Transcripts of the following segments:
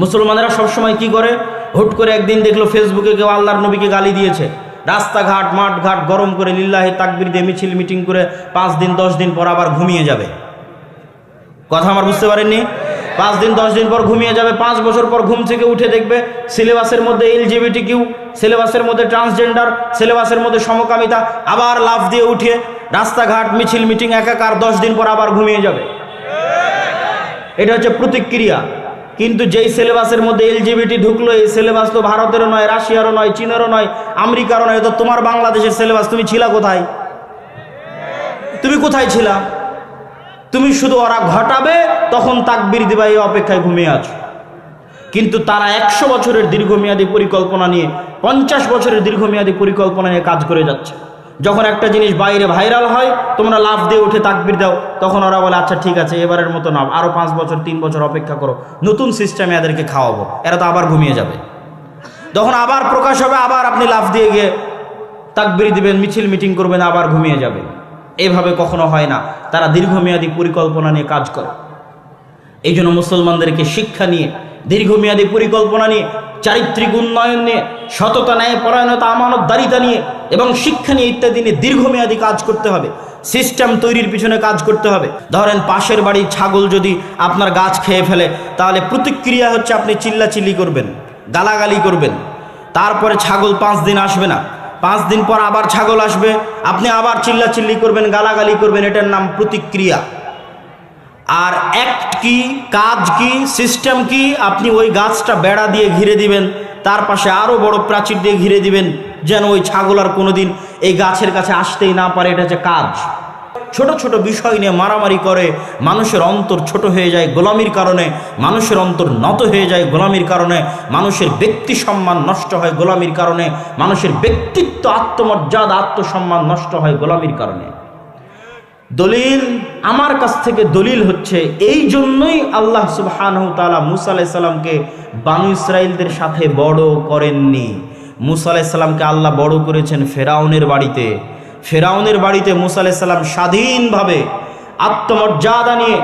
মুসলমানেরা সবসময় কি করে, হুট করে একদিন দেখলো ফেসবুকে কেউ আল্লাহর নবীকে গালি দিয়েছে, রাস্তাঘাট মাঠঘাট গরম করে লিল্লাহি তাকবীর দিয়ে মিছিল মিটিং করে 5 দিন 10 দিন পর আবার ঘুমিয়ে যাবে। কথা আমার বুঝতে পারেননি? 5 দিন 10 দিন পর ঘুমিয়ে যাবে, 5 বছর পর ঘুম থেকে উঠে দেখবে সিলেবাসের মধ্যে LGBTQ, সিলেবাসের মধ্যে ট্রান্সজেন্ডার, সিলেবাসের মধ্যে সমকামিতা, আবার লাফ দিয়ে উঠে রাস্তাঘাট মিছিল মিটিং একাকার, 10 দিন পর আবার ঘুমিয়ে যাবে। এটা হচ্ছে প্রতিক্রিয়া। কিন্তু যেই সিলেবাসের মধ্যে LGBT ঢুকলো, এই সিলেবাস তো ভারতেরও নয়, রাশিয়ারও নয়, চীনেরও নয়, আমেরিকারও নয়, তো তোমার বাংলাদেশের সিলেবাস। তুমি ছিলা কোথায়? তুমি কোথায় ছিলা? তুমি শুধু ওরা ঘটাবে তখন তাকবীর দিবা, এই অপেক্ষায় ঘুমিয়ে আছো। কিন্তু তারা 100 বছরের দীর্ঘমেয়াদী পরিকল্পনা নিয়ে, 50 বছরের দীর্ঘমেয়াদী পরিকল্পনা নিয়ে কাজ করে যাচ্ছে। যখন একটা জিনিস বাইরে ভাইরাল হয়, তোমরা লাফ দিয়ে উঠে তাকবীর দাও, তখন ওরা বলে আচ্ছা ঠিক আছে, এবারের মতো না, আরো 5 বছর 3 বছর অপেক্ষা করো, নতুন সিস্টেমে এদেরকে খাওয়াবো, এরা তো আবার ঘুমিয়ে যাবে। তখন আবার প্রকাশ হবে, আবার আপনি লাফ দিয়ে গিয়ে তাকবীর দিবেন, মিছিল মিটিং করবেন, আবার ঘুমিয়ে যাবে। এভাবে কখনো হয় না। তারা দীর্ঘমেয়াদী পরিকল্পনা নিয়ে কাজ করে। এই জন্য মুসলমানদেরকে শিক্ষা নিয়ে, দীর্ঘমেয়াদী পরিকল্পনা নিয়ে, চারিত্রিক উন্নয়ন নিয়ে, সততা, ন্যায় পরায়ণতা, আমানতদারিতা নিয়ে এবং শিক্ষা নিয়ে ইত্যাদি নিয়ে দীর্ঘমেয়াদী কাজ করতে হবে। সিস্টেম তৈরির পিছনে কাজ করতে হবে। ধরেন পাশের বাড়ির ছাগল যদি আপনার গাছ খেয়ে ফেলে, তাহলে প্রতিক্রিয়া হচ্ছে আপনি চিল্লাচিল্লি করবেন, গালাগালি করবেন। তারপরে ছাগল 5 দিন আসবে না, 5 দিন পর আবার ছাগল আসবে, আপনি আবার চিল্লাচিল্লি করবেন, গালাগালি করবেন। এটার নাম প্রতিক্রিয়া। আর অ্যাক্ট কি, কাজ কি, সিস্টেম কি, আপনি ওই গাছটা বেড়া দিয়ে ঘিরে দিবেন, তার পাশে আরও বড় প্রাচীর দিয়ে ঘিরে দিবেন, যেন ওই ছাগল আর কোনোদিন এই গাছের কাছে আসতেই না পারে। এটা হচ্ছে কাজ। ছোট ছোট বিষয় নিয়ে মারামারি করে মানুষের অন্তর ছোট হয়ে যায় গোলামির কারণে, মানুষের অন্তর নত হয়ে যায় গোলামির কারণে, মানুষের ব্যক্তি সম্মান নষ্ট হয় গোলামির কারণে, মানুষের ব্যক্তিত্ব, আত্মমর্যাদা, আত্মসম্মান নষ্ট হয় গোলামির কারণে। দলিল আমার কাছ থেকে দলিল হচ্ছে, এই জন্যই আল্লাহ সুবহানাহু ওয়া তাআলা মুসা আলাইহিস সালামকে বানু ইসরাঈলদের সাথে বড় করেননি। মুসা আলাইহিস সালামকে আল্লাহ বড় করেছেন ফেরাউনের বাড়িতে। ফেরাউনের বাড়িতে মুসা আলাইহিস সালাম স্বাধীনভাবে আত্মমর্যাদা নিয়ে,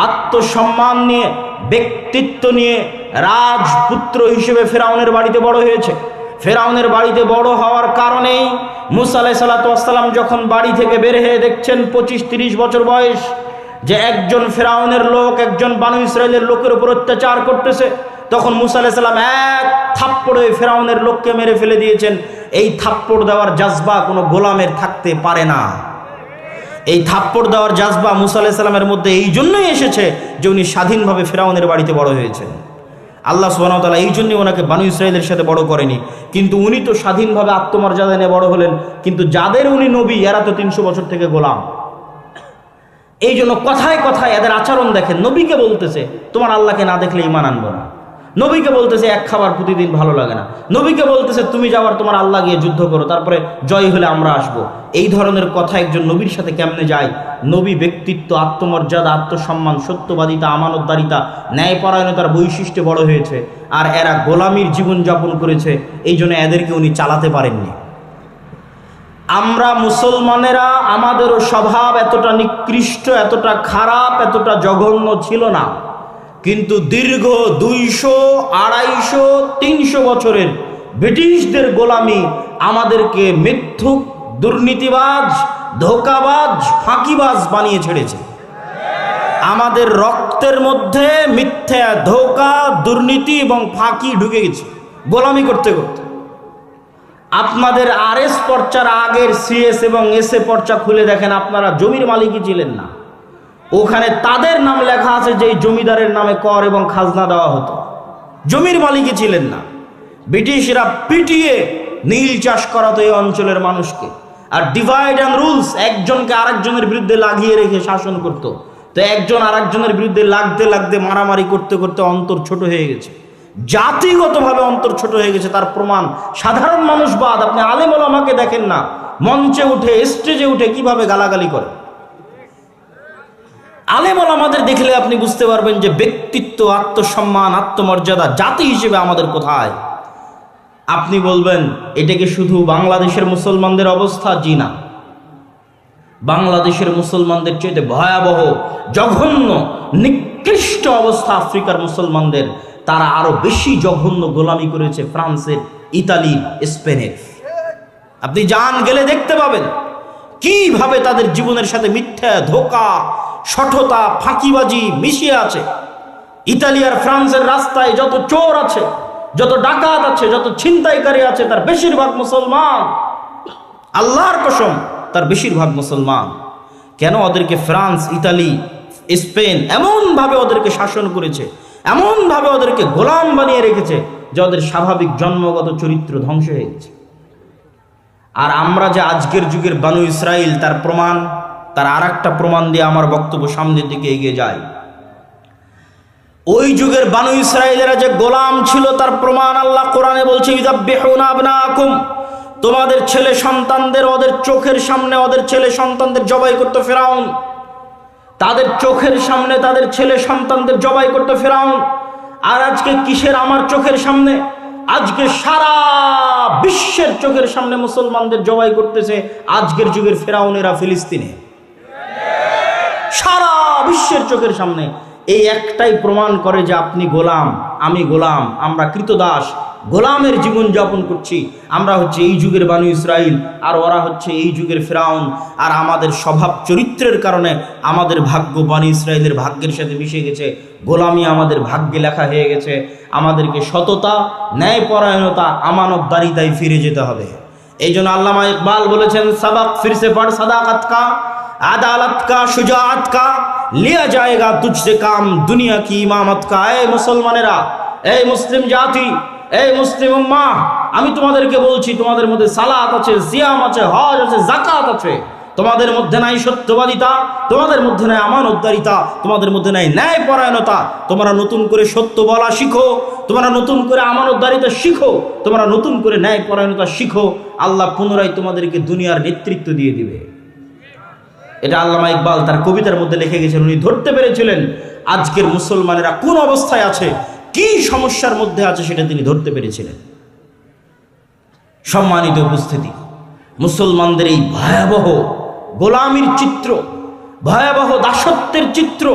আত্মসম্মান নিয়ে, ব্যক্তিত্ব নিয়ে রাজপুত্র হিসেবে ফেরাউনের বাড়িতে বড় হয়েছে। ফেরাউনের বাড়িতে বড় হওয়ার কারণেই মুসা আলাইহিস সালাম যখন বাড়ি থেকে বের হয়ে দেখছেন 25-30 বছর বয়স, যে একজন ফেরাউনের লোক একজন বানু ইসরাইলের লোকের উপর অত্যাচার করতেছে, তখন মুসা আলাইহিস সালাম এক থাপ্পড়ে ফেরাউনের লোককে মেরে ফেলে দিয়েছেন। এই থাপ্পড় দেওয়ার জাজবা কোনো গোলামের থাকতে পারে না। এই থাপ্পড় দেওয়ার জাজবা মুসা আলাইহিস সালামের মধ্যে এই জন্যই এসেছে যে উনি স্বাধীনভাবে ফেরাউনের বাড়িতে বড় হয়েছেন। আল্লাহ সুবহানাহু ওয়া তাআলা এই জন্যই ওনাকে বানু ইসরাঈলের সাথে বড় করেনি। কিন্তু উনি তো স্বাধীনভাবে আত্মমর্যাদা নিয়ে বড় হলেন, কিন্তু যাদের উনি নবী, এরা তো 300 বছর থেকে গোলাম। এই জন্য কথায় কথায় এদের আচরণ দেখেন। নবীকে বলতেছে তোমার আল্লাহকে না দেখলে ঈমান আনবো না, নবীকে বলতেছে এক খাবার প্রতিদিন ভালো লাগে না, নবীকে বলতেছে তুমি যাওয়ার তোমার আল্লাহ গিয়ে যুদ্ধ করো, তারপরে জয় হলে আমরা আসব। এই ধরনের কথা একজন নবীর সাথে কেমনে যায়? নবী ব্যক্তিত্ব, আত্মমর্যাদা, আত্মসম্মান, সত্যবাদিতা, আমানতদারিতা, ন্যায়পরায়ণতার বৈশিষ্ট্যে বড় হয়েছে। আর এরা গোলামির জীবনযাপন করেছে, এই জন্য এদেরকে উনি চালাতে পারেননি। আমরা মুসলমানেরা, আমাদেরও স্বভাব এতটা নিকৃষ্ট, এতটা খারাপ, এতটা জঘন্য ছিল না। কিন্তু দীর্ঘ 200, 250, 300 বছরের ব্রিটিশদের গোলামি আমাদেরকে মিথ্যুক, দুর্নীতিবাজ, ধোঁকাবাজ, ফাঁকিবাজ বানিয়ে ছেড়েছে। আমাদের রক্তের মধ্যে মিথ্যা, ধোঁকা, দুর্নীতি এবং ফাঁকি ঢুকে গেছে গোলামি করতে করতে। আপনাদের RS পর্চার আগের CS এবং SA পর্চা খুলে দেখেন, আপনারা জমির মালিকই ছিলেন না। ওখানে তাদের নাম লেখা আছে যে জমিদারের নামে কর এবং খাজনা দেওয়া হতো, জমির মালিকই ছিলেন না। ব্রিটিশরা পিটিয়ে নীল চাষ করাতো এই অঞ্চলের মানুষকে, আর ডিভাইড অ্যান্ড রুলস, একজনকে আরেকজনের বিরুদ্ধে লাগিয়ে রেখে শাসন করত। তো একজন আরেকজনের বিরুদ্ধে লাগতে লাগতে, মারামারি করতে করতে অন্তর ছোট হয়ে গেছে, জাতিগতভাবে অন্তর ছোট হয়ে গেছে। তার প্রমাণ সাধারণ মানুষ বাদ, আপনি আলেম ওলামাকে দেখেন না, মঞ্চে উঠে, স্টেজে উঠে কিভাবে গালাগালি করে। আলেম ওলামাদের দেখলে আপনি বুঝতে পারবেন যে ব্যক্তিত্ব, আত্মসম্মান, আত্মমর্যাদা, জাতি হিসেবে আমাদের কোথায়। আপনি বলবেন এটা কি শুধু বাংলাদেশের মুসলমানদের অবস্থা? জি না, বাংলাদেশের মুসলমানদের চেয়ে ভয়াবহ, জঘন্য, নিকৃষ্ট অবস্থা আফ্রিকার মুসলমানদের। তারা আরো বেশি জঘন্য গোলামি করেছে ফ্রান্সের, ইতালির, স্পেনের। আপনি যান, গেলে দেখতে পাবেন কিভাবে তাদের জীবনের সাথে মিথ্যা, ধোঁকা, শঠতা, ফাঁকিবাজি মিশিয়ে আছে। ইতালি আর ফ্রান্সের রাস্তায় যত চোর আছে, যত ডাকাত আছে, যত ছিনতাইকারী আছে, তার বেশিরভাগ মুসলমান। আল্লাহর কসম, তার বেশিরভাগ মুসলমান। কেন? ওদেরকে ফ্রান্স, ইতালি, স্পেন এমনভাবে ওদেরকে শাসন করেছে, এমনভাবে ওদেরকে গোলাম বানিয়ে রেখেছে যে ওদের স্বাভাবিক জন্মগত চরিত্র ধ্বংস হয়ে গেছে। আর আমরা যে আজকের যুগের বানু ইসরাইল, তার প্রমাণ, তার আর একটা প্রমাণ দিয়ে আমার বক্তব্য সামনের দিকে এগিয়ে যায়। ওই যুগের বানু ইসরাইলেরা যে গোলাম ছিল তার প্রমাণ আল্লাহ কোরআনে বলছে, ইযাববিহুনা আবনাকুম, তোমাদের ছেলে সন্তানদের ওদের চোখের সামনে ওদের ছেলে সন্তানদের জবাই করতে ফেরাউন। তাদের চোখের সামনে তাদের ছেলে সন্তানদের জবাই করতে ফেরাউন। আর আজকে কিসের আমার চোখের সামনে? আজকে সারা বিশ্বের চোখের সামনে মুসলমানদের জবাই করতেছে আজকের যুগের ফেরাউনেরা ফিলিস্তিনে। সারা বিশ্বের চোখের সামনে। এই একটাই প্রমাণ করে যে আপনি গোলাম, আমি গোলাম, আমরা কৃতদাস, গোলামের জীবন যাপন করছি। আমরা হচ্ছে এই যুগের বানু ইসরাইল, আর ওরা হচ্ছে এই যুগের ফেরাউন। আর আমাদের স্বভাব চরিত্রের কারণে আমাদের ভাগ্য বানু ইসরাইলের ভাগ্যের সাথে মিশে গেছে। গোলামি আমাদের ভাগ্যে লেখা হয়ে গেছে। আমাদেরকে সততা, ন্যায়পরায়ণতা, আমানতদারিতায় ফিরে যেতে হবে। এই জন্য আল্লামা ইকবাল বলেছেন, সাবাক ফিরসে পড় সাদাকাত কা, আদালত কা, শুজাআত কা, লিয়া জায়েগা তুঝসে কাম, দুনিয়া কি ইমামত কা। এই মুসলমানেরা, এই মুসলিম জাতি, এই মুসলিম উম্মাহ, আমি তোমাদেরকে বলছি, তোমাদের মধ্যে সালাত আছে, সিয়াম আছে, হজ আছে, যাকাত আছে। তোমাদের মধ্যে নাই সত্যবাদিতা, তোমাদের মধ্যে নাই আমানতদারিতা, তোমাদের মধ্যে নাই ন্যায়পরায়ণতা। তোমরা নতুন করে সত্য বলা শিখো, তোমরা নতুন করে আমানতদারিতা শিখো, তোমরা নতুন করে ন্যায়পরায়ণতা শিখো। আল্লাহ পুনরায় তোমাদেরকে দুনিয়ার নেতৃত্ব দিয়ে দিবে। এটা আল্লামা ইকবাল তার কবিতার মধ্যে লিখে গেছেন। উনি ধরতে পেরেছিলেন আজকের মুসলমানেরা কোন অবস্থায় আছে, কি সমস্যার মধ্যে আছে, সেটা তিনি ধরতে পেরেছিলেন। সম্মানিত উপস্থিতি, মুসলমানদের এই ভয়াবহ গোলামির চিত্র, ভয়াবহ দাসত্বের চিত্র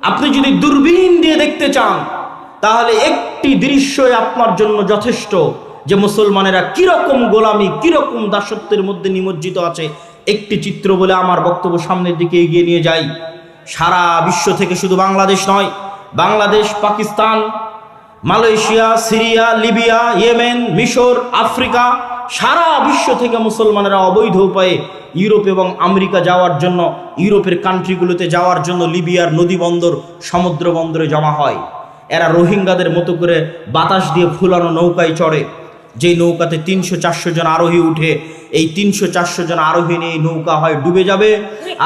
আপনি যদি দূরবীন দিয়ে দেখতে চান, তাহলে একটি দৃশ্যই আপনার জন্য যথেষ্ট যে মুসলমানেরা কিরকম গোলামি, কিরকম দাসত্বের মধ্যে নিমজ্জিত আছে। একটি চিত্র বলে আমার বক্তব্য সামনের দিকে এগিয়ে নিয়ে যাই। সারা বিশ্ব থেকে, শুধু বাংলাদেশ নয়, Bangladesh, Pakistan, Malaysia, Syria, Libya, Yemen, মিশর, আফ্রিকা, সারা বিশ্ব থেকে মুসলমানেরা অবৈধ উপায়ে ইউরোপ এবং আমেরিকা যাওয়ার জন্য, ইউরোপের কান্ট্রিগুলোতে যাওয়ার জন্য লিবিয়ার নদী বন্দর, সমুদ্র বন্দরে জমা হয়। এরা রোহিঙ্গাদের মতো করে বাতাস দিয়ে ফুলানো নৌকায় চড়ে, যেই নৌকাতে 300-400 জন আরোহী উঠে। এই 300-400 জন আরোহী নিয়ে এই নৌকা হয় ডুবে যাবে,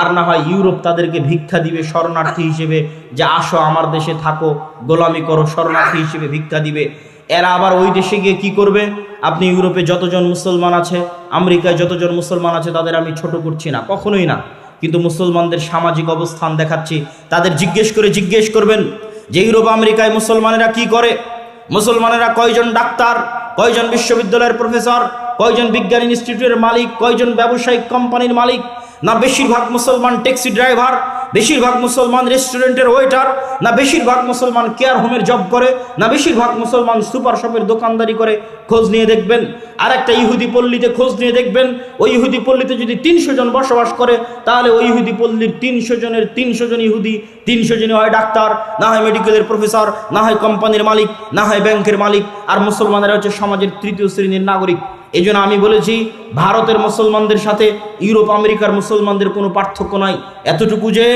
আর না হয় ইউরোপ তাদেরকে ভিক্ষা দিবে শরণার্থী হিসেবে, যে আসো আমার দেশে থাকো, গোলামি করো, শরণার্থী হিসেবে ভিক্ষা দিবে। এরা আবার ওই দেশে গিয়ে কি করবে? আপনি ইউরোপে যতজন মুসলমান আছে, আমেরিকায় যতজন মুসলমান আছে, তাদের আমি ছোট করছি না, কখনোই না, কিন্তু মুসলমানদের সামাজিক অবস্থান দেখাচ্ছি। তাদের জিজ্ঞেস করবেন যে ইউরোপ আমেরিকায় মুসলমানেরা কি করে, মুসলমানেরা কয়জন ডাক্তার, কয়জন বিশ্ববিদ্যালয়ের প্রফেসর, কয়জন বিজ্ঞান ইনস্টিটিউটের মালিক, কয়জন ব্যবসায়িক কোম্পানির মালিক? না বেশিরভাগ মুসলমান ট্যাক্সি ড্রাইভার, বেশিরভাগ মুসলমান রেস্টুরেন্টের ওয়েটার, না বেশিরভাগ মুসলমান কেয়ার হোমের জব করে, না বেশিরভাগ মুসলমান সুপার শপের দোকানদারি করে? খোঁজ নিয়ে দেখবেন। আর একটা ইহুদি পল্লীতে খোঁজ নিয়ে দেখবেন, ওই ইহুদি পল্লীতে যদি 300 জন বসবাস করে, তাহলে ওই ইহুদি পল্লীর 300 জনের 300 জন ইহুদি, 300 জনই হয় ডাক্তার, না হয় মেডিকেলের প্রফেসর, না হয় কোম্পানির মালিক, না হয় ব্যাংকের মালিক। আর মুসলমানেরা হচ্ছে সমাজের তৃতীয় শ্রেণীর নাগরিক। এই জন্য আমি বলেছি, ভারতের মুসলমানদের সাথে ইউরোপ আমেরিকার মুসলমানদের কোনো পার্থক্য নাই। এতটুকু যে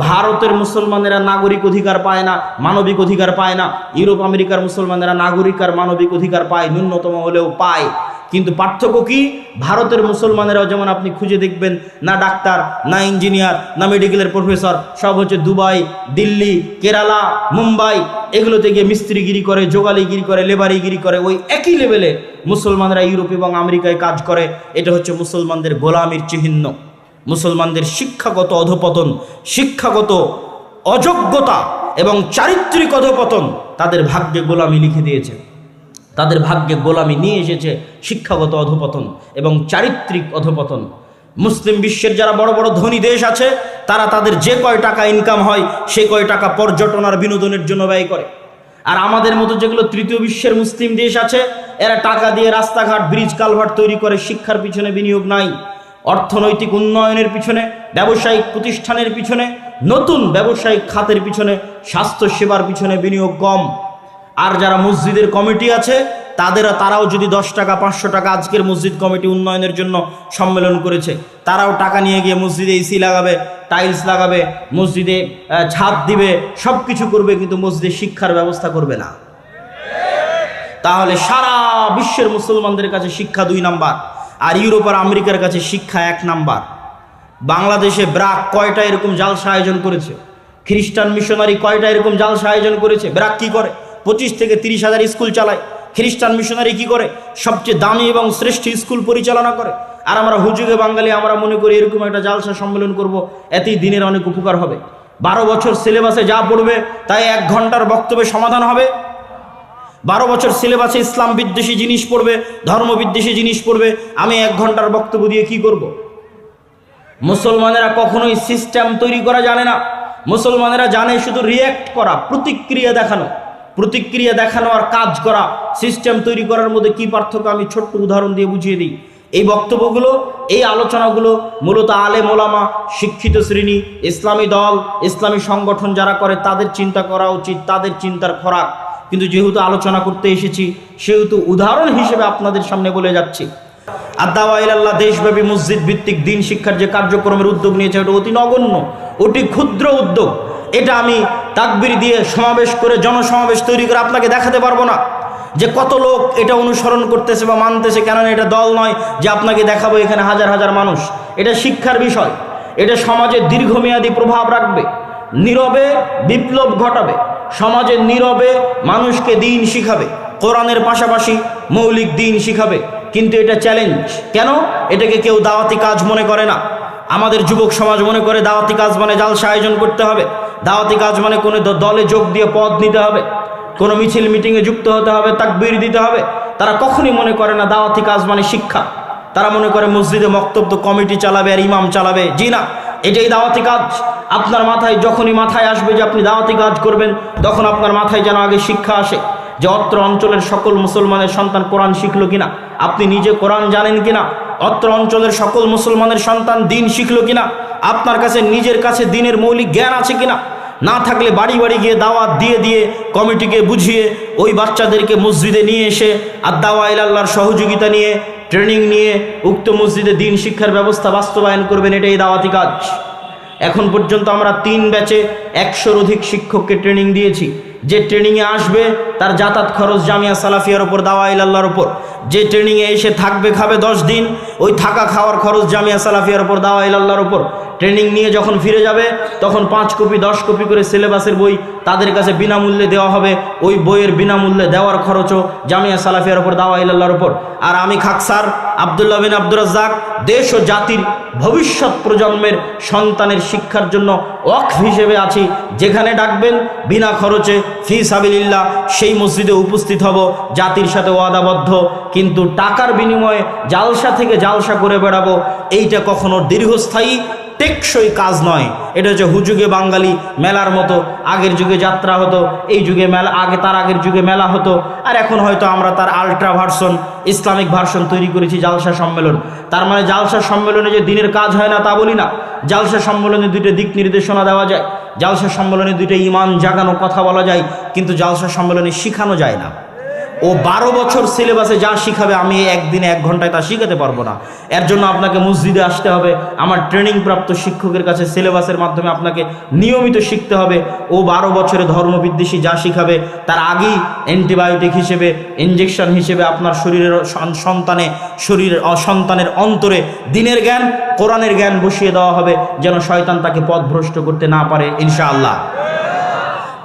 ভারতের মুসলমানেরা নাগরিক অধিকার পায় না, মানবিক অধিকার পায় না। ইউরোপ আমেরিকার মুসলমানেরা নাগরিক আর মানবিক অধিকার পায়, ন্যূনতম হলেও পায়। কিন্তু পার্থক্য কি? ভারতের মুসলমানেরাও যেমন আপনি খুঁজে দেখবেন, না ডাক্তার, না ইঞ্জিনিয়ার, না মেডিকেলের প্রফেসর, সব হচ্ছে দুবাই, দিল্লি, কেরালা, মুম্বাই, এগুলোতে গিয়ে মিস্ত্রিগিরি করে, যোগালিগিরি করে, লেবারিগিরি করে। ওই একই লেভেলে মুসলমানরা ইউরোপ এবং আমেরিকায় কাজ করে। এটা হচ্ছে মুসলমানদের গোলামির চিহ্ন। মুসলমানদের শিক্ষাগত অধপতন, শিক্ষাগত অযোগ্যতা এবং চারিত্রিক অধপতন তাদের ভাগ্যে গোলামি লিখে দিয়েছে। তাদের ভাগ্যে গোলামি নিয়ে এসেছে শিক্ষাগত অধপতন এবং চারিত্রিক অধপতন। মুসলিম বিশ্বের যারা বড় বড় ধনী দেশ আছে তারা তাদের যে কয় টাকা ইনকাম হয় সে কয় টাকা পর্যটন আর বিনোদনের জন্য ব্যয় করে। আর আমাদের মতো যেগুলো তৃতীয় বিশ্বের মুসলিম দেশ আছে এরা টাকা দিয়ে রাস্তাঘাট ব্রিজ কালভার্ট তৈরি করে, শিক্ষার পিছনে বিনিয়োগ নাই, অর্থনৈতিক উন্নয়নের পিছনে, ব্যবসায়িক প্রতিষ্ঠানের পিছনে, নতুন ব্যবসায়িক খাতের পিছনে, স্বাস্থ্য সেবার পিছনে বিনিয়োগ কম। আর যারা মসজিদের কমিটি আছে তারাও যদি 10 টাকা 500 টাকা, আজকের মসজিদ কমিটি উন্নয়নের জন্য সম্মেলন করেছে, তারাও টাকা নিয়ে গিয়ে মসজিদে এসি লাগাবে, টাইলস লাগাবে, মসজিদে ছাদ দিবে, সব কিছু করবে, কিন্তু মসজিদে শিক্ষার ব্যবস্থা করবে না। তাহলে সারা বিশ্বের মুসলমানদের কাছে শিক্ষা 2 নাম্বার, আর ইউরোপ আর আমেরিকার কাছে শিক্ষা 1 নাম্বার। বাংলাদেশে ব্রাক কয়টা এরকম জালসা আয়োজন করেছে? খ্রিস্টান মিশনারি কয়টা এরকম জালসা আয়োজন করেছে? ব্রাক কি করে? 25 থেকে 30 হাজার স্কুল চালায়। খ্রিস্টান মিশনারি কি করে? সবচেয়ে দামি এবং শ্রেষ্ঠ স্কুল পরিচালনা করে। আর আমরা হুজুগে বাঙালি আমরা মনে করি এরকম একটা জালসা সম্মেলন করব, এতেই দিনের অনেক উপকার হবে। 12 বছর সিলেবাসে যা পড়বে তাই 1 ঘন্টার বক্তব্যে সমাধান হবে? 12 বছর সিলেবাসে ইসলাম বিদ্বেষী জিনিস পড়বে, ধর্ম বিদ্বেষী জিনিস পড়বে, আমি 1 ঘন্টার বক্তব্য দিয়ে কি করব? মুসলমানেরা কখনোই সিস্টেম তৈরি করা জানে না। মুসলমানেরা জানে শুধু রিয়্যাক্ট করা, প্রতিক্রিয়া দেখানো। প্রতিক্রিয়া দেখানো আর কাজ করা, সিস্টেম তৈরি করার মধ্যে কি পার্থক্য আমি ছোট্ট উদাহরণ দিয়ে বুঝিয়ে দিই। এই বক্তব্যগুলো, এই আলোচনাগুলো মূলত আলেম ওলামা, শিক্ষিত শ্রেণী, ইসলামী দল, ইসলামী সংগঠন যারা করে তাদের চিন্তা করা উচিত, তাদের চিন্তার খোরাক। কিন্তু যেহেতু আলোচনা করতে এসেছি সেহেতু উদাহরণ হিসেবে আপনাদের সামনে বলে যাচ্ছি। আদ-দাওয়া ইলাল্লাহ দেশব্যাপী মসজিদ ভিত্তিক দিন শিক্ষার যে কার্যক্রমের উদ্যোগ নিয়েছে ওটা অতি নগণ্য, অতি ক্ষুদ্র উদ্যোগ। এটা আমি তাকবীর দিয়ে সমাবেশ করে, জনসমাবেশ তৈরি করে আপনাকে দেখাতে পারবো না যে কত লোক এটা অনুসরণ করতেছে বা মানতেছে। কেননা এটা দল নয় যে আপনাকে দেখাবো এখানে হাজার হাজার মানুষ। এটা শিক্ষার বিষয়, এটা সমাজে দীর্ঘমেয়াদী প্রভাব রাখবে, নীরবে বিপ্লব ঘটাবে, সমাজের নীরবে মানুষকে দিন শিখাবে, কোরআনের পাশাপাশি মৌলিক দিন শিখাবে। কিন্তু এটা চ্যালেঞ্জ। কেন? এটাকে কেউ দাওয়াতি কাজ মনে করে না। আমাদের যুবক সমাজ মনে করে দাওয়াতি কাজ মানে জালসা আয়োজন করতে হবে, দাওয়াতি কাজ মানে কোনো দলে যোগ দিয়ে পদ নিতে হবে, কোনো মিছিল মিটিংয়ে যুক্ত হতে হবে, তাকবীর দিতে হবে। তারা কখনই মনে করে না দাওয়াতি কাজ মানে শিক্ষা। তারা মনে করে মসজিদে বক্তব্য কমিটি চালাবে আর ইমাম চালাবে। জি না, এটাই দাওয়াতি কাজ। আপনার মাথায় যখনই মাথায় আসবে যে আপনি দাওয়াতি কাজ করবেন, তখন আপনার মাথায় যেন আগে শিক্ষা আসে যে অত্র অঞ্চলের সকল মুসলমানের সন্তান কোরআন শিখলো কিনা, আপনি নিজে কোরআন জানেন কিনা, অত্র অঞ্চলের সকল মুসলমানের সন্তান দিন শিখলো কিনা, আপনার কাছে নিজের কাছে দিনের মৌলিক জ্ঞান আছে কিনা। না থাকলে বাড়ি বাড়ি গিয়ে দাওয়াত দিয়ে দিয়ে কমিটিকে বুঝিয়ে ওই বাচ্চাদেরকে মসজিদে নিয়ে এসে আদ-দাওয়া ইলাল্লাহর সহযোগিতা নিয়ে, ট্রেনিং নিয়ে উক্ত মসজিদে দিন শিক্ষার ব্যবস্থা বাস্তবায়ন করবেন। এটাই দাওয়াতি কাজ। এখন পর্যন্ত আমরা 3 ব্যাচে 100-র অধিক শিক্ষককে ট্রেনিং দিয়েছি। যে ট্রেনিংয়ে আসবে তার যাতায়াত খরচ জামিয়া সালাফিয়ার ওপর, দাওয়া ইলাল্লাহর ওপর। যে ট্রেনিংয়ে এসে থাকবে খাবে 10 দিন, ওই থাকা খাওয়ার খরচ জামিয়া সালাফিয়ার ওপর, দাওয়া ইলাল্লাহর ওপর। ট্রেনিং নিয়ে যখন ফিরে যাবে তখন 5 কপি 10 কপি করে সিলেবাসের বই তাদের কাছে বিনামূল্যে দেওয়া হবে। ওই বইয়ের বিনামূল্যে দেওয়ার খরচও জামিয়া সালাফিয়ার ওপর, দাওয়া ইলাল্লাহর ওপর। আর আমি খাকসার আব্দুল্লাহ বিন আব্দুর রাজ্জাক দেশ ও জাতির ভবিষ্যৎ প্রজন্মের সন্তানের শিক্ষার জন্য ওয়াকফ হিসেবে আছি। যেখানে ডাকবেন বিনা খরচে ফি সাবিলিল্লাহ সেই মসজিদে উপস্থিত হব, জাতির সাথে ওয়াদাবদ্ধ। কিন্তু টাকার বিনিময়ে জালসা থেকে জালসা করে বেড়াবো, এইটা কখনো দীর্ঘস্থায়ী টেকসই কাজ নয়। এটা হচ্ছে হুজুগে বাঙালি মেলার মতো। আগের যুগে যাত্রা হতো, এই যুগে মেলা, তার আগের যুগে মেলা হতো, আর এখন হয়তো আমরা তার আলট্রা ভার্সন, ইসলামিক ভার্সন তৈরি করেছি, জালসা সম্মেলন। তার মানে জালসা সম্মেলনে যে দিনের কাজ হয় না তা বলি না। জালসা সম্মেলনে 2টা দিক নির্দেশনা দেওয়া যায়, জালসা সম্মেলনে 2টা ইমান জাগানো কথা বলা যায়, কিন্তু জালসা সম্মেলনে শিখানো যায় না। ও 12 বছর সিলেবাসে যা শিখাবে আমি একদিনে 1 ঘন্টায় তা শিখাতে পারবো না। এর জন্য আপনাকে মসজিদে আসতে হবে, আমার ট্রেনিং প্রাপ্ত শিক্ষকের কাছে সিলেবাসের মাধ্যমে আপনাকে নিয়মিত শিখতে হবে। ও 12 বছরে ধর্মবিদ্বেষী যা শিখাবে তার আগেই অ্যান্টিবায়োটিক হিসেবে, ইঞ্জেকশন হিসেবে আপনার সন্তানের অন্তরে দিনের জ্ঞান, কোরআনের জ্ঞান বসিয়ে দেওয়া হবে, যেন শয়তান তাকে পথভ্রষ্ট করতে না পারে ইনশাআল্লাহ।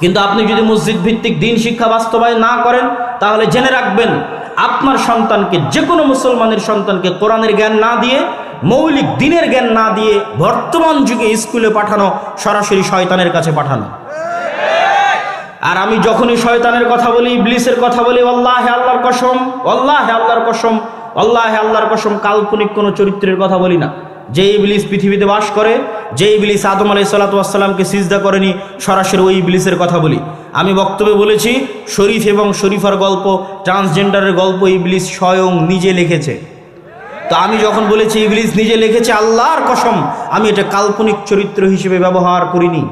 কিন্তু আপনি যদি মসজিদ ভিত্তিক দিন শিক্ষা বাস্তবায়ন না করেন তাহলে জেনে রাখবেন আপনার সন্তানকে, যে কোনো মুসলমানের সন্তানকে কোরআনের জ্ঞান না দিয়ে, মৌলিক দিনের জ্ঞান না দিয়ে বর্তমান যুগে স্কুলে পাঠানো সরাসরি শয়তানের কাছে পাঠানো। আর আমি যখনই শয়তানের কথা বলি, ইবলিসের কথা বলি, আল্লাহে আল্লাহর কসম, আল্লাহে আল্লাহর কসম, আল্লাহে আল্লাহর কসম, কাল্পনিক কোনো চরিত্রের কথা বলি না। যে ইবলিস পৃথিবীতে বাস করে, যে ইবলিস আদম আলাইহিস সালাতু ওয়াস সালামকে সিজদা করেনি, সরাসরি ওই ইবলিসের কথা বলি। আমি বক্তব্যে বলেছি শরীফ এবং শরীফার গল্প, ট্রান্সজেন্ডারের গল্প ইবলিস স্বয়ং নিজে লিখেছে। তো আমি যখন বলেছি ইবলিস নিজে লিখেছে, আল্লাহর কসম আমি এটা কাল্পনিক চরিত্র হিসেবে ব্যবহার করিনি।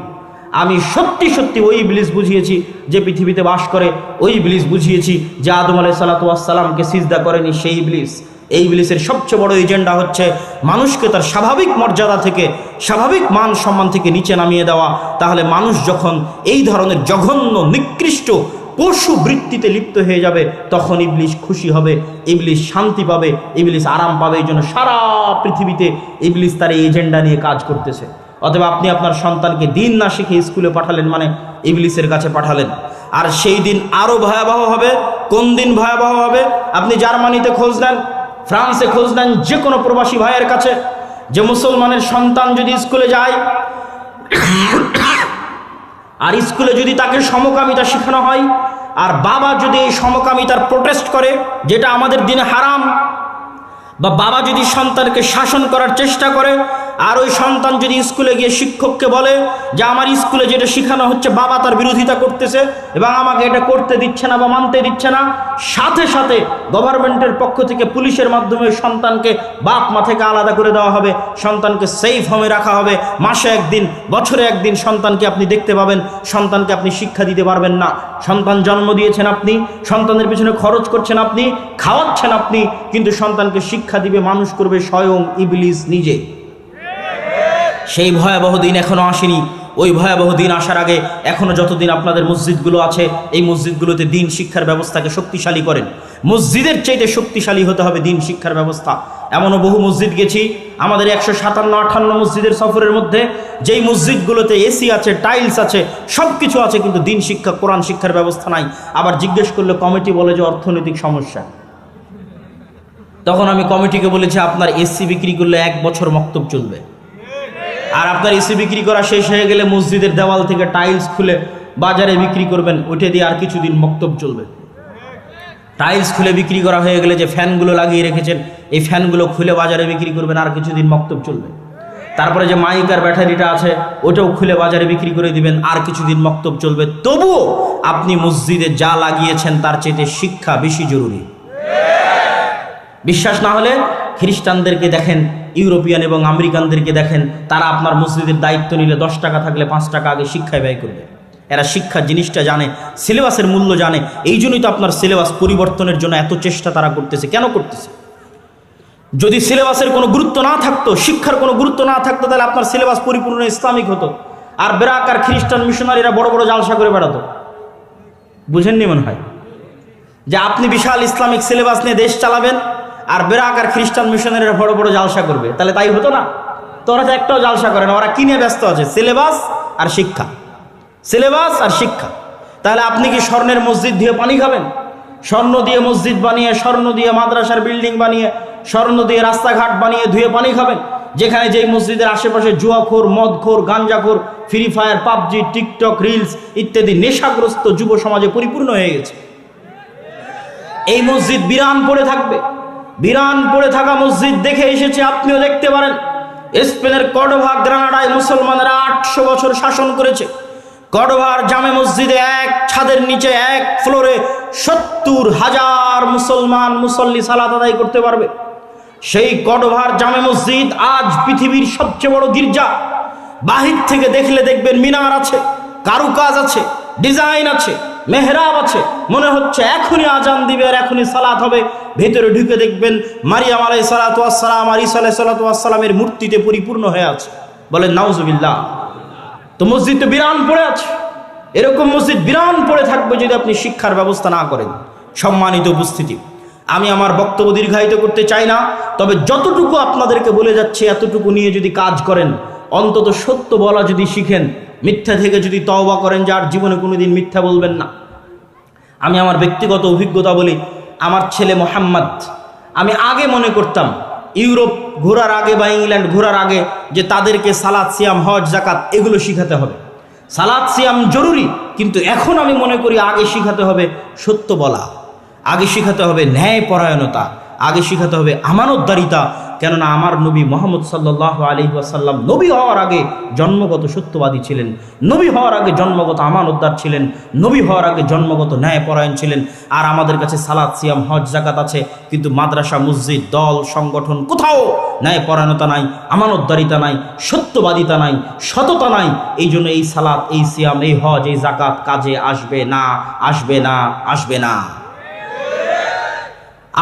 আমি সত্যি সত্যি ওই ইবলিস বুঝিয়েছি যে পৃথিবীতে বাস করে, ওই ইবলিস বুঝিয়েছি যে আদম আলাইহিস সালাতু ওয়াস সালামকে সিজদা করেনি সেই ইবলিস। এই ইবলিসের সবচেয়ে বড় এজেন্ডা হচ্ছে মানুষকে তার স্বাভাবিক মর্যাদা থেকে, স্বাভাবিক মান সম্মান থেকে নিচে নামিয়ে দেওয়া। তাহলে মানুষ যখন এই ধরনের জঘন্য নিকৃষ্ট পশু বৃত্তিতে লিপ্ত হয়ে যাবে, তখন ইবলিস খুশি হবে, ইবলিস শান্তি পাবে, ইবলিস আরাম পাবে। এই জন্য সারা পৃথিবীতে ইবলিস তার এই এজেন্ডা নিয়ে কাজ করতেছে। অতএব আপনি আপনার সন্তানকে দিন না শিখে স্কুলে পাঠালেন মানে ইবলিসের কাছে পাঠালেন। আর সেই দিন আরও ভয়াবহ হবে। কোন দিন ভয়াবহ হবে? আপনি জার্মানিতে খোঁজ নেন, ফ্রান্সে খোঁজ নেন, যে কোনো প্রবাসী ভাইয়ের কাছে, যে মুসলমানের সন্তান যদি স্কুলে যায় আর স্কুলে যদি তাকে সমকামিতা শেখানো হয়, আর বাবা যদি এই সমকামিতার প্রোটেস্ট করে, যেটা আমাদের দিনে হারাম, বা বাবা যদি সন্তানকে শাসন করার চেষ্টা করে, আর ওই সন্তান যদি স্কুলে গিয়ে শিক্ষককে বলে যে আমার স্কুলে যেটা শেখানো হচ্ছে বাবা তার বিরোধিতা করতেছে এবং আমাকে এটা করতে দিচ্ছে না বা মানতে দিচ্ছে না, সাথে সাথে গভর্নমেন্টের পক্ষ থেকে পুলিশের মাধ্যমে সন্তানকে বাপ মা থেকে আলাদা করে দেওয়া হবে, সন্তানকে সেফ হোমে রাখা হবে। মাসে একদিন, বছরে একদিন সন্তানকে আপনি দেখতে পাবেন, সন্তানকে আপনি শিক্ষা দিতে পারবেন না। সন্তান জন্ম দিয়েছেন আপনি, সন্তানের পিছনে খরচ করছেন আপনি, খাওয়াচ্ছেন আপনি, কিন্তু সন্তানকে শিক্ষা দিবে, মানুষ করবে স্বয়ং ইবলিস নিজে। সেই ভয়াবহ দিন এখনো আসেনি। ওই ভয়াবহ দিন আসার আগে এখনো যতদিন আপনাদের মসজিদগুলো আছে, এই মসজিদগুলোতে দিন শিক্ষার ব্যবস্থাকে শক্তিশালী করেন। মসজিদের চাইতে শক্তিশালী হতে হবে দিন শিক্ষার ব্যবস্থা। এমনও বহু মসজিদ গেছি আমাদের 157-58 মসজিদের সফরের মধ্যে, যেই মসজিদগুলোতে এসি আছে, টাইলস আছে, সব কিছু আছে, কিন্তু দিন শিক্ষা, কোরআন শিক্ষার ব্যবস্থা নাই। আবার জিজ্ঞেস করলে কমিটি বলে যে অর্থনৈতিক সমস্যা। তখন আমি কমিটিকে বলেছি আপনার এসি বিক্রি করলে 1 বছর মক্তব চলবে, আর আপনার এসি বিক্রি করা শেষ হয়ে গেলে মসজিদের দেওয়াল থেকে টাইলস খুলে বাজারে বিক্রি করবেন, ওইটা দিয়ে আর কিছুদিন মক্তব চলবে। টাইলস খুলে বিক্রি করা হয়ে গেলে যে ফ্যানগুলো লাগিয়ে রেখেছেন, এই ফ্যানগুলো খুলে বাজারে বিক্রি করবেন, আর কিছুদিন মক্তব চলবে। তারপরে যে মাইক আর ব্যাটারিটা আছে ওটাও খুলে বাজারে বিক্রি করে দিবেন, আর কিছুদিন মক্তব চলবে। তবুও আপনি মসজিদে যা লাগিয়েছেন তার চাইতে শিক্ষা বেশি জরুরি। বিশ্বাস না হলে খ্রিস্টানদেরকে দেখেন, ইউরোপিয়ান এবং আমেরিকানদেরকে দেখেন, তারা আপনার মসজিদের দায়িত্ব নিলে 10 টাকা থাকলে 5 টাকা আগে শিক্ষায় ব্যয় করবে। এরা শিক্ষা জিনিসটা জানে, সিলেবাসের মূল্য জানে। এই জন্যই তো আপনার সিলেবাস পরিবর্তনের জন্য এত চেষ্টা তারা করতেছে। কেন করতেছে? যদি সিলেবাসের কোনো গুরুত্ব না থাকতো, শিক্ষার কোনো গুরুত্ব না থাকতো, তাহলে আপনার সিলেবাস পরিপূর্ণ ইসলামিক হতো। আর বেরাক আর খ্রিস্টান মিশনারিরা বড় বড় জালসা করে বেড়াতো। বুঝেননি মনে হয় যে আপনি বিশাল ইসলামিক সিলেবাস নিয়ে দেশ চালাবেন, আর বেরাক আর খ্রিস্টান মিশনারিরা বড় বড় জালসা করবে, তাহলে তাই হতো না? তো ওরা তো একটাও জালসা করে না, ওরা কিনে ব্যস্ত আছে সিলেবাস আর শিক্ষা, সিলেবাস আর শিক্ষা। তাহলে আপনি কি স্বর্ণের মসজিদ দিয়ে পানি খাবেন? স্বর্ণ দিয়ে মসজিদ বানিয়ে, স্বর্ণ দিয়ে মাদ্রাসার বিল্ডিং বানিয়ে, স্বর্ণ দিয়ে রাস্তাঘাট বানিয়ে ধুয়ে পানি খাবেন, যেখানে যেই মসজিদের আশেপাশে জুয়াখোর, মদখোর, গাঞ্জাখোর, Free Fire, PUBG, TikTok, reels ইত্যাদি নেশাগ্রস্ত যুব সমাজে পরিপূর্ণ হয়ে গেছে। এই মসজিদ বিরান পড়ে থাকবে। বিরান পড়ে থাকা মসজিদ দেখে এসেছে, আপনিও দেখতে পারেন। স্পেনের কর্ডোভা গ্রানাডায় মুসলমানেরা 800 বছর শাসন করেছে। কর্ডোভার জামে মসজিদে এক ছাদের নিচে, এক ফ্লোরে 70,000 মুসলমান মুসল্লি সালাত আদায় করতে পারবে। সেই কর্ডোভার জামে মসজিদ আজ পৃথিবীর সবচেয়ে বড় গির্জা। বাহির থেকে দেখলে দেখবেন মিনার আছে, কারুকাজ আছে, ডিজাইন আছে, মেহরাব আছে, মনে হচ্ছে এখনই আজান দিবে আর এখনই সালাত হবে। ভেতরে ঢুকে দেখবেন মারিয়াম আলাইহিস সালাতু ওয়াস সালাম আর ঈসা আলাইহিস সালাতু ওয়াস সালামের মূর্তিতে পরিপূর্ণ হয়ে আছে। বলেন নাউজুবিল্লাহ। তো মসজিদ তো বিরান পড়ে আছে। এরকম মসজিদ বিরান পড়ে থাকবে যদি আপনি শিক্ষার ব্যবস্থা না করেন। সম্মানিত উপস্থিতি, আমি আমার বক্তব্য দীর্ঘায়িত করতে চাই না, তবে যতটুকু আপনাদেরকে বলে যাচ্ছে এতটুকু নিয়ে যদি কাজ করেন, অন্তত সত্য বলা যদি শিখেন, মিথ্যা থেকে যদি তওবা করেন, যার জীবনে কোনোদিন মিথ্যা বলবেন না। আমি আমার ব্যক্তিগত অভিজ্ঞতা বলি, আমার ছেলে মোহাম্মদ, আমি আগে মনে করতাম ইউরোপ ঘোরার আগে বা ইংল্যান্ড ঘোরার আগে যে তাদেরকে সালাত, সিয়াম, হজ, জাকাত এগুলো শিখাতে হবে। সালাত, সিয়াম জরুরি, কিন্তু এখন আমি মনে করি আগে শিখাতে হবে সত্য বলা, আগে শিখাতে হবে ন্যায় পরায়ণতা, আগে শিখাতে হবে আমানতদারিতা। কেননা আমার নবী মুহাম্মদ সাল্লাল্লাহু আলাইহি ওয়াসাল্লাম নবী হওয়ার আগে জন্মগত সত্যবাদী ছিলেন, নবী হওয়ার আগে জন্মগত আমানতদার ছিলেন, নবী হওয়ার আগে জন্মগত ন্যায়পরায়ণ ছিলেন। আর আমাদের কাছে সালাত, সিয়াম, হজ, যাকাত আছে, কিন্তু মাদ্রাসা, মসজিদ, দল, সংগঠন কোথাও ন্যায়পরায়ণতা নাই, আমানতদারিতা নাই, সত্যবাদিতা নাই, সততা নাই। এই জন্য এই সালাত, এই সিয়াম, এই হজ, এই যাকাত কাজে আসবে না, আসবে না, আসবে না।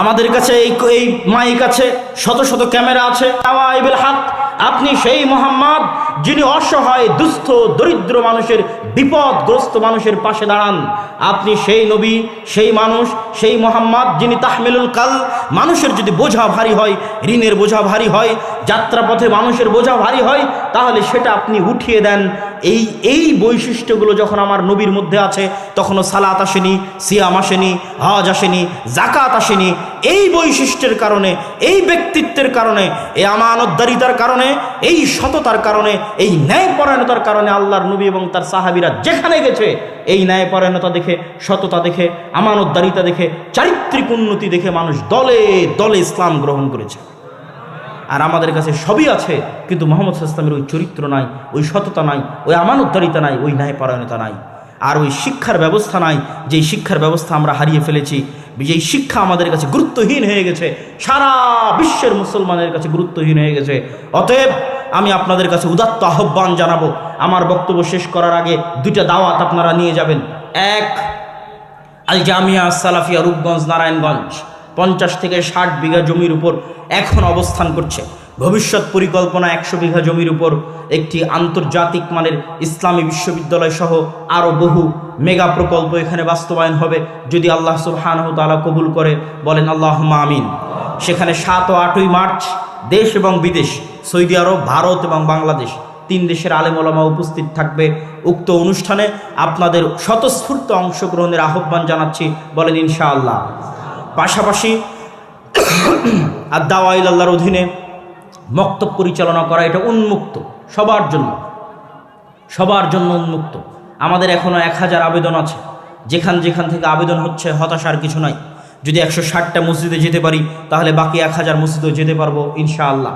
আমাদের কাছে এই মাইক আছে, শত শত ক্যামেরা আছে। আওয়াইবিল হক, আপনি সেই মোহাম্মদ যিনি অসহায়, দুস্থ, দরিদ্র মানুষের, বিপদগ্রস্ত মানুষের পাশে দাঁড়ান। আপনি সেই নবী, সেই মানুষ, সেই মোহাম্মদ যিনি তাহমিলুল কাল, মানুষের যদি বোঝা ভারী হয়, ঋণের বোঝা ভারী হয়, যাত্রাপথে মানুষের বোঝা ভারী হয়, তাহলে সেটা আপনি উঠিয়ে দেন। এই বৈশিষ্ট্যগুলো যখন আমার নবীর মধ্যে আছে, তখনও সালাত আসেনি, সিয়াম আসেনি, হজ আসেনি, যাকাত আসেনি। এই বৈশিষ্ট্যের কারণে, এই ব্যক্তিত্বের কারণে, এই আমানতদারিতার কারণে, এই সততার কারণে, এই ন্যায়পরায়ণতার কারণে আল্লাহর নবী এবং তার সাহাবীরা যেখানে গেছে, এই ন্যায়পরায়ণতা দেখে, সততা দেখে, আমানতদারিতা দেখে, চারিত্রিক উন্নতি দেখে মানুষ দলে দলে ইসলাম গ্রহণ করেছে। আর আমাদের কাছে সবই আছে, কিন্তু মুহাম্মদ সাল্লাল্লাহু আলাইহি ওয়াসাল্লামের ওই চরিত্র নাই, ওই সততা নাই, ওই আমানতদারিতা নাই, ওই ন্যায়পরায়ণতা নাই, আর ওই শিক্ষার ব্যবস্থা নাই। যেই শিক্ষার ব্যবস্থা আমরা হারিয়ে ফেলেছি, যেই শিক্ষা আমাদের কাছে গুরুত্বহীন হয়ে গেছে, সারা বিশ্বের মুসলমানের কাছে গুরুত্বহীন হয়ে গেছে। অতএব আমি আপনাদের কাছে উদাত্ত আহ্বান জানাবো, আমার বক্তব্য শেষ করার আগে দুইটা দাওয়াত আপনারা নিয়ে যাবেন। এক, আল জামিয়া সালাফিয়া, রূপগঞ্জ, নারায়ণগঞ্জ, 50 থেকে 60 বিঘা জমির উপর এখন অবস্থান করছে। ভবিষ্যৎ পরিকল্পনা 100 বিঘা জমির উপর একটি আন্তর্জাতিক মানের ইসলামী বিশ্ববিদ্যালয় সহ আরও বহু মেগা প্রকল্প এখানে বাস্তবায়ন হবে, যদি আল্লাহ সুবহানাহু ওয়া তাআলা কবুল করে। বলেন আল্লাহুম্মা আমিন। সেখানে 7 ও 8ই মার্চ দেশ এবং বিদেশ, সৌদি আরব, ভারত এবং বাংলাদেশ, 3 দেশের আলেম ওলামা উপস্থিত থাকবে। উক্ত অনুষ্ঠানে আপনাদের স্বতঃস্ফূর্ত অংশগ্রহণের আহ্বান জানাচ্ছি। বলেন ইনশাআল্লাহ। পাশাপাশি আদ-দাওয়া ইলাল্লাহর অধীনে মক্তব পরিচালনা করা, এটা উন্মুক্ত, সবার জন্য উন্মুক্ত। আমাদের এখনও 1000 আবেদন আছে। যেখান থেকে আবেদন হচ্ছে, হতাশার কিছু নাই। যদি 160টা মসজিদে যেতে পারি, তাহলে বাকি 1000 মসজিদেও যেতে পারবো ইনশাআল্লাহ।